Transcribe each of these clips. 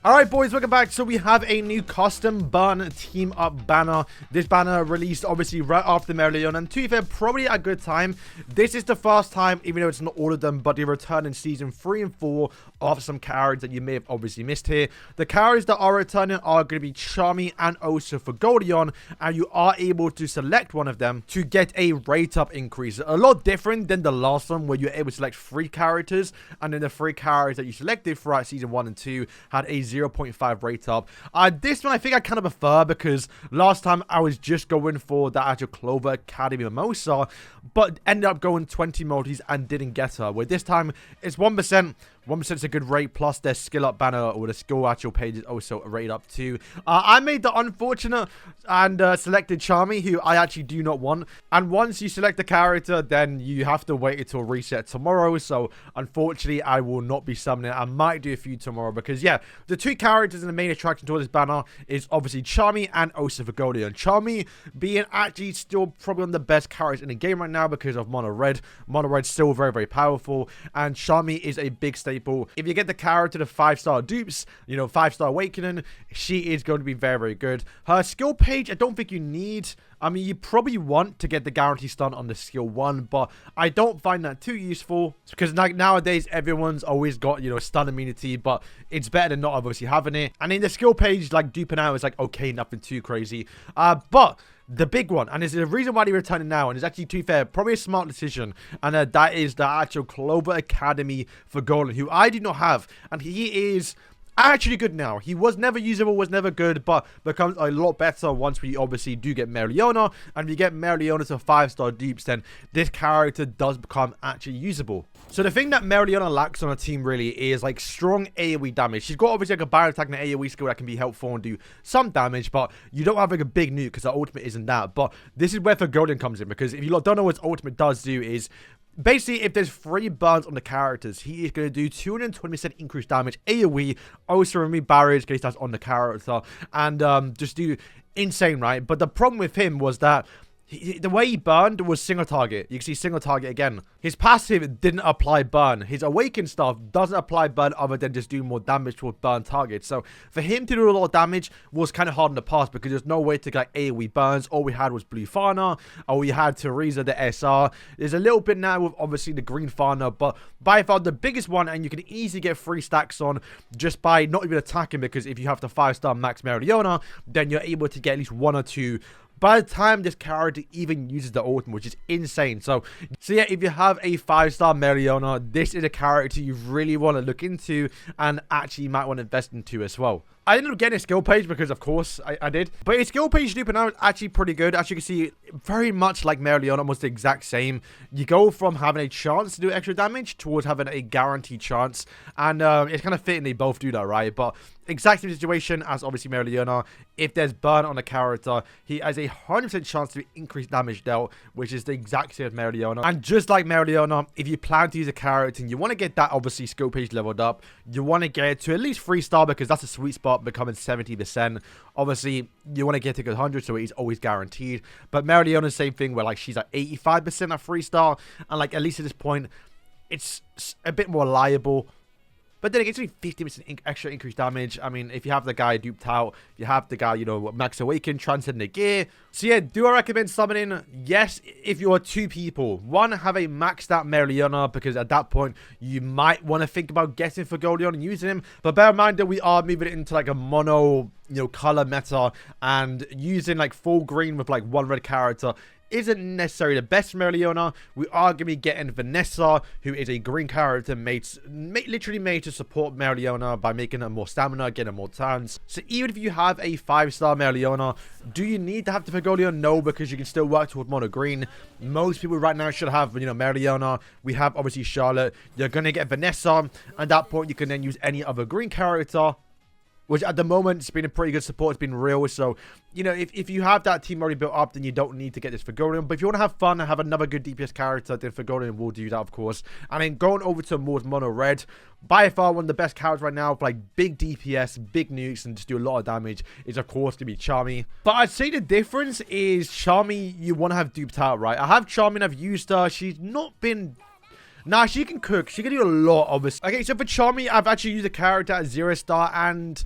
Alright boys, welcome back. So we have a new custom burn team up banner. This banner released obviously right after Mariona, and to be fair, probably a good time. This is the first time, even though it's not all of them, but they return in season 3 and 4 of some characters that you may have obviously missed here. The characters that are returning are going to be Charmy and also Fuegoleon, and you are able to select one of them to get a rate up increase. A lot different than the last one where you're able to select 3 characters, and then the 3 characters that you selected throughout season 1 and 2 had a 0.5 rate up. This one I think I kind of prefer because last time I was just going for the actual Clover Academy Mimosa, but ended up going 20 multis and didn't get her. Where this time it's 1%. 1% is a good rate, plus their skill up banner or the skill actual page is also rated up too. I made the unfortunate and selected Charmy, who I actually do not want. And once you select the character, then you have to wait until reset tomorrow. So unfortunately, I will not be summoning it. I might do a few tomorrow because, yeah, the 2 characters in the main attraction to this banner is obviously Charmy and also Fuegoleon. Charmy being actually still probably one of the best characters in the game right now because of Mono Red. Mono Red's still very, very powerful, and Charmy is a big staple. If you get the character to 5-star dupes, you know, 5-star awakening, she is going to be very, very good. Her skill page, I don't think you need. I mean, you probably want to get the guarantee stun on the skill 1, but I don't find that too useful because like nowadays everyone's always got, you know, stun immunity, but it's better than not obviously having it. And in the skill page, like duping out is like okay, nothing too crazy. But the big one, and there's a reason why they're returning now, and it's actually, to be fair, probably a smart decision, and that is the actual Clover Academy Fuegoleon, who I do not have, and he is actually good now. He was never usable, was never good, but becomes a lot better once we obviously do get Mariona, and if you get Mariona to 5-star dupes, then this character does become actually usable. So the thing that Mariona lacks on a team really is like strong AoE damage. She's got obviously like a bio attack and an AoE skill that can be helpful and do some damage, but you don't have like a big nuke because her ultimate isn't that. But this is where Fuegoleon comes in, because if you don't know what his ultimate does do is basically, if there's 3 burns on the characters, he is going to do 220% increased damage AoE, also remove barriers in case that's on the character, and just do insane, right? But the problem with him was that the way he burned was single target. You can see single target again. His passive didn't apply burn. His awakened stuff doesn't apply burn other than just doing more damage towards burn targets. So for him to do a lot of damage was kind of hard in the past because there's no way to get AoE burns. All we had was Blue Fauna, or we had Teresa the SR. There's a little bit now with obviously the Green Fauna, but by far the biggest one, and you can easily get 3 stacks on just by not even attacking, because if you have the 5-star max Mariona, then you're able to get at least 1 or 2 by the time this character even uses the ultimate, which is insane. So yeah, if you have a 5-star Mariona, this is a character you really want to look into and actually might want to invest into as well. I ended up getting a skill page because, of course, I did. But his skill page looping out is actually pretty good. As you can see, very much like Mariona, almost the exact same. You go from having a chance to do extra damage towards having a guaranteed chance. And it's kind of fitting they both do that, right? But exact same situation as obviously Mariona. If there's burn on a character, he has a 100% chance to increase damage dealt, which is the exact same as Mariona. And just like Mariona, if you plan to use a character and you want to get that obviously skill page leveled up, you want to get it to at least 3-star because that's a sweet spot, becoming 70%. Obviously, you want to get to 100, so he's always guaranteed. But Mariona, same thing, where like she's at 85% at 3-star, and like at least at this point, it's a bit more reliable. But then it gets 50% extra increased damage. I mean, if you have the guy duped out, you have the guy, you know, max awaken, transcend the gear. So yeah, do I recommend summoning? Yes, if you are 2 people. One, have a maxed out Mariona, because at that point, you might want to think about getting Fuegoleon and using him. But bear in mind that we are moving it into like a mono, you know, color meta, and using like full green with like 1 red character isn't necessarily the best Mariona. We are going to be getting Vanessa, who is a green character literally made to support Mariona by making her more stamina, getting her more turns. So even if you have a 5-star Mariona, do you need to have the Fuegoleon? No, because you can still work towards mono green. Most people right now should have, you know, Mariona. We have obviously Charlotte. You're going to get Vanessa. At that point, you can then use any other green character, which at the moment it's been a pretty good support. It's been real. So, you know, if you have that team already built up, then you don't need to get this Fuegoleon. But if you want to have fun and have another good DPS character, then Fuegoleon will do that, of course. And then going over to more mono red, by far one of the best characters right now for like big DPS, big nukes, and just do a lot of damage is, of course, going to be Charmy. But I'd say the difference is Charmy, you want to have duped out, right? I have Charmy and I've used her. She's not been Nah, she can cook. She can do a lot, obviously. Okay, so for Charmy, I've actually used a character at 0-star, and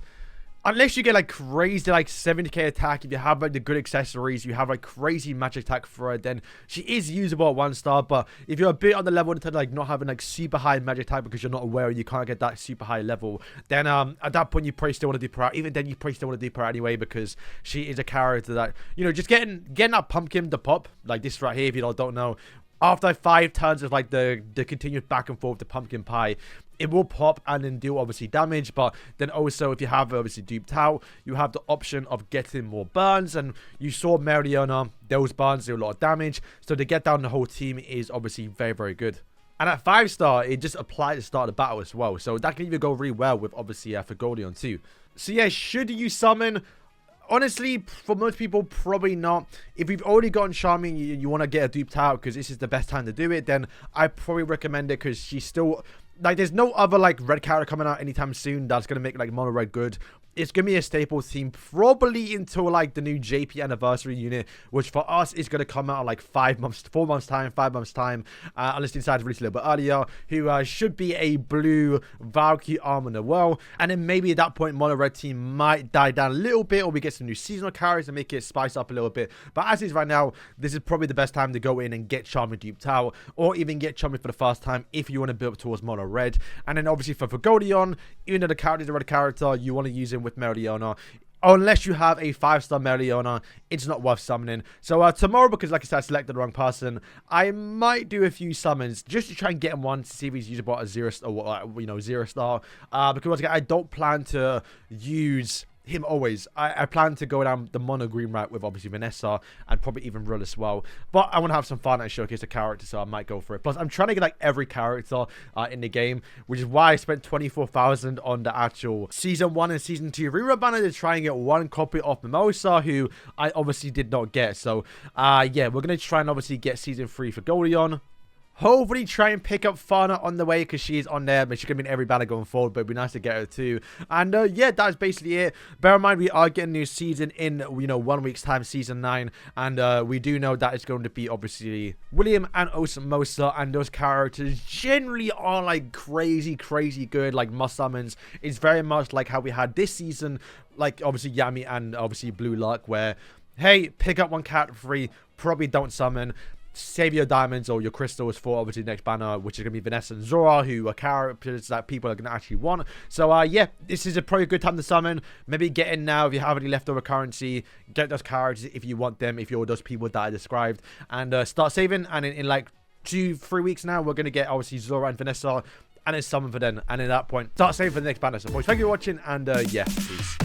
unless you get like crazy like 70k attack, if you have like the good accessories, you have like crazy magic attack for her, then she is usable at 1-star. But if you're a bit on the level to like not having like super high magic attack because you're not aware you can't get that super high level, then at that point you probably still want to do her out. Even then you probably still want to do her anyway, because she is a character that, you know, just getting that pumpkin to pop like this right here, if you don't know, after 5 turns of like the continuous back and forth, the pumpkin pie, it will pop and then do obviously damage. But then also, if you have obviously duped out, you have the option of getting more burns, and you saw Mariona, those burns do a lot of damage, so to get down the whole team is obviously very, very good. And at 5-star, it just applies to start the battle as well, so that can even go really well with obviously Fuegoleon too. So yeah, should you summon? Honestly, for most people, probably not. If you've already gotten Charmy and you want to get a duped out because this is the best time to do it, then I probably recommend it, because she's still, like, there's no other like red character coming out anytime soon that's going to make like mono red good. It's going to be a staple team probably until like the new JP anniversary unit, which for us is going to come out in like 4 months time, 5 months time, unless they decide to release a little bit earlier, who should be a blue Valkyrie armor as well. And then maybe at that point, mono red team might die down a little bit, or we get some new seasonal carries and make it spice up a little bit. But as is right now, this is probably the best time to go in and get Charmy duped out, or even get Charmy for the first time if you want to build towards mono red. And then obviously for Fuegoleon, even though the character is a red character, you want to use him with Mariona. Unless you have a 5-star Mariona, it's not worth summoning. So tomorrow, because like I said, I selected the wrong person, I might do a few summons just to try and get him one to see if he's usable at 0-star, or, you know, 0-star. Because once again, I don't plan to use him always. I plan to go down the mono green route with obviously Vanessa and probably even Rull as well. But I want to have some fun and showcase the character, so I might go for it. Plus, I'm trying to get like every character in the game, which is why I spent 24,000 on the actual Season 1 and Season 2 rerun banner to try and get one copy of Mimosa, who I obviously did not get. So, yeah, we're going to try and obviously get Season 3 for Fuegoleon. Hopefully try and pick up Fauna on the way, because she is on there, but she's going to be in every banner going forward, but it'd be nice to get her too. And yeah, that's basically it. Bear in mind, we are getting a new season in, you know, 1 week's time, Season 9, and we do know that it's going to be obviously William and Osmosa, and those characters generally are like crazy good, like must summons. It's very much like how we had this season, like obviously Yami and obviously Blue Luck, where, hey, pick up one character free, probably don't summon, save your diamonds or your crystals for obviously the next banner, which is going to be Vanessa and Zora, who are characters that people are going to actually want. So yeah, this is probably a good time to summon. Maybe get in now if you have any leftover currency, get those characters if you want them, if you're those people that I described, and start saving. And in like 2-3 weeks now, we're going to get obviously Zora and Vanessa, and it's summon for them. And at that point, start saving for the next banner. So boys, thank you for watching, and yeah, peace.